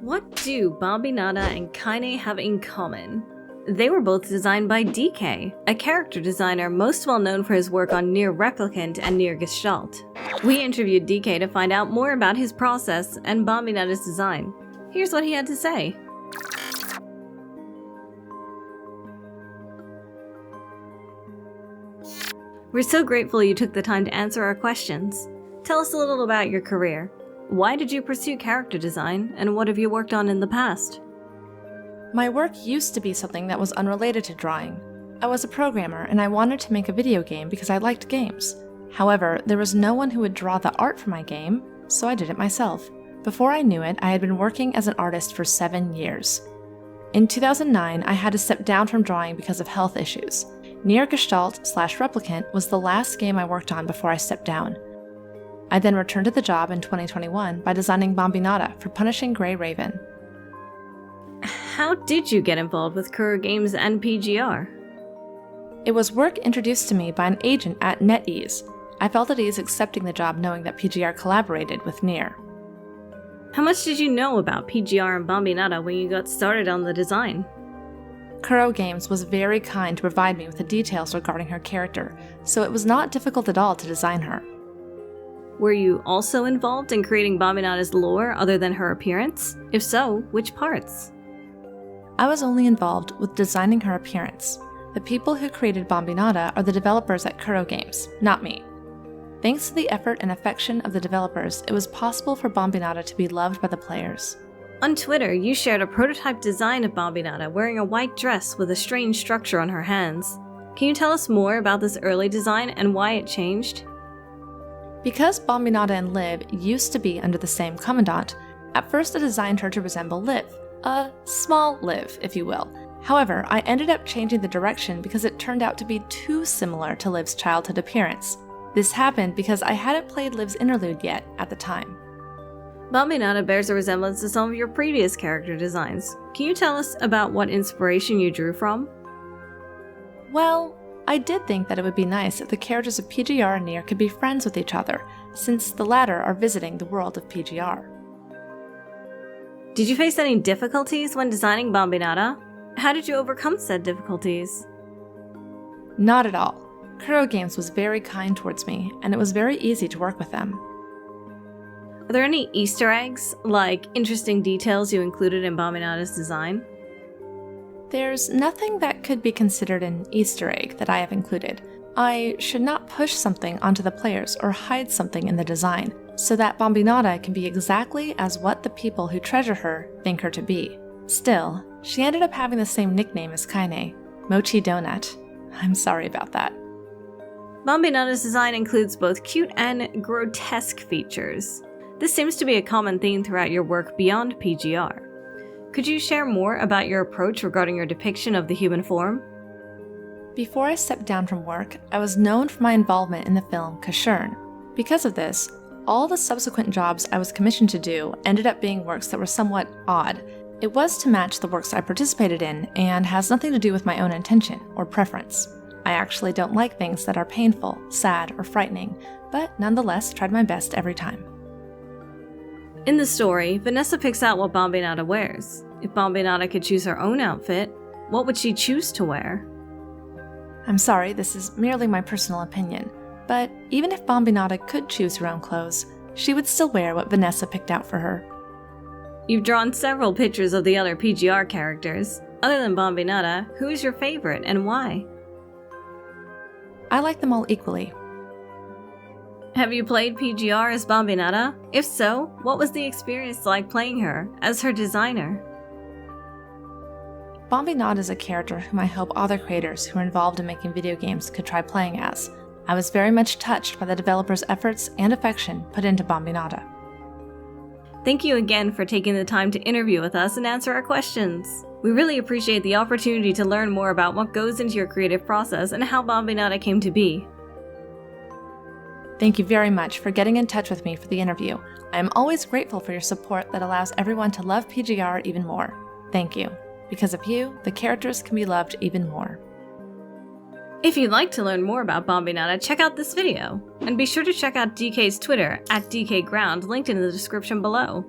What do Bambinata and KAINE have in common? They were both designed by D.K, a character designer most well known for his work on NieR Replicant and NieR Gestalt. We interviewed D.K to find out more about his process and Bambinata's design. Here's what he had to say. We're so grateful you took the time to answer our questions. Tell us a little about your career. Why did you pursue character design, and what have you worked on in the past? My work used to be something that was unrelated to drawing. I was a programmer and I wanted to make a video game because I liked games. However, there was no one who would draw the art for my game, so I did it myself. Before I knew it, I had been working as an artist for 7 years. In 2009, I had to step down from drawing because of health issues. NieR Gestalt/Replicant was the last game I worked on before I stepped down. I then returned to the job in 2021 by designing Bambinata for Punishing Gray Raven. How did you get involved with KURO Games and PGR? It was work introduced to me by an agent at NetEase. I felt at ease accepting the job knowing that PGR collaborated with NieR. How much did you know about PGR and Bambinata when you got started on the design? KURO Games was very kind to provide me with the details regarding her character, so it was not difficult at all to design her. Were you also involved in creating Bambinata's lore other than her appearance? If so, which parts? I was only involved with designing her appearance. The people who created Bambinata are the developers at KURO Games, not me. Thanks to the effort and affection of the developers, it was possible for Bambinata to be loved by the players. On Twitter, you shared a prototype design of Bambinata wearing a white dress with a strange structure on her hands. Can you tell us more about this early design and why it changed? Because Bambinata and Liv used to be under the same commandant, at first I designed her to resemble Liv, a small Liv, if you will. However, I ended up changing the direction because it turned out to be too similar to Liv's childhood appearance. This happened because I hadn't played Liv's interlude yet at the time. Bambinata bears a resemblance to some of your previous character designs. Can you tell us about what inspiration you drew from? Well, I did think that it would be nice if the characters of PGR and NieR could be friends with each other, since the latter are visiting the world of PGR. Did you face any difficulties when designing Bambinata? How did you overcome said difficulties? Not at all. KURO Games was very kind towards me, and it was very easy to work with them. Are there any Easter eggs, like interesting details you included in Bambinata's design? There's nothing that could be considered an Easter egg that I have included. I should not push something onto the players or hide something in the design, so that Bambinata can be exactly as what the people who treasure her think her to be. Still, she ended up having the same nickname as KAINE, Mochi Donut. I'm sorry about that. Bambinata's design includes both cute and grotesque features. This seems to be a common theme throughout your work beyond PGR. Could you share more about your approach regarding your depiction of the human form? Before I stepped down from work, I was known for my involvement in the film CASSHERN. Because of this, all the subsequent jobs I was commissioned to do ended up being works that were somewhat odd. It was to match the works I participated in and has nothing to do with my own intention or preference. I actually don't like things that are painful, sad, or frightening, but nonetheless tried my best every time. In the story, Vanessa picks out what Bambinata wears. If Bambinata could choose her own outfit, what would she choose to wear? I'm sorry, this is merely my personal opinion, but even if Bambinata could choose her own clothes, she would still wear what Vanessa picked out for her. You've drawn several pictures of the other PGR characters. Other than Bambinata, who is your favorite and why? I like them all equally. Have you played PGR as Bambinata? If so, what was the experience like playing her as her designer? Bambinata is a character whom I hope other creators who are involved in making video games could try playing as. I was very much touched by the developers' efforts and affection put into Bambinata. Thank you again for taking the time to interview with us and answer our questions. We really appreciate the opportunity to learn more about what goes into your creative process and how Bambinata came to be. Thank you very much for getting in touch with me for the interview. I am always grateful for your support that allows everyone to love PGR even more. Thank you. Because of you, the characters can be loved even more. If you'd like to learn more about Bambinata, check out this video. And be sure to check out DK's Twitter @DKGround, linked in the description below.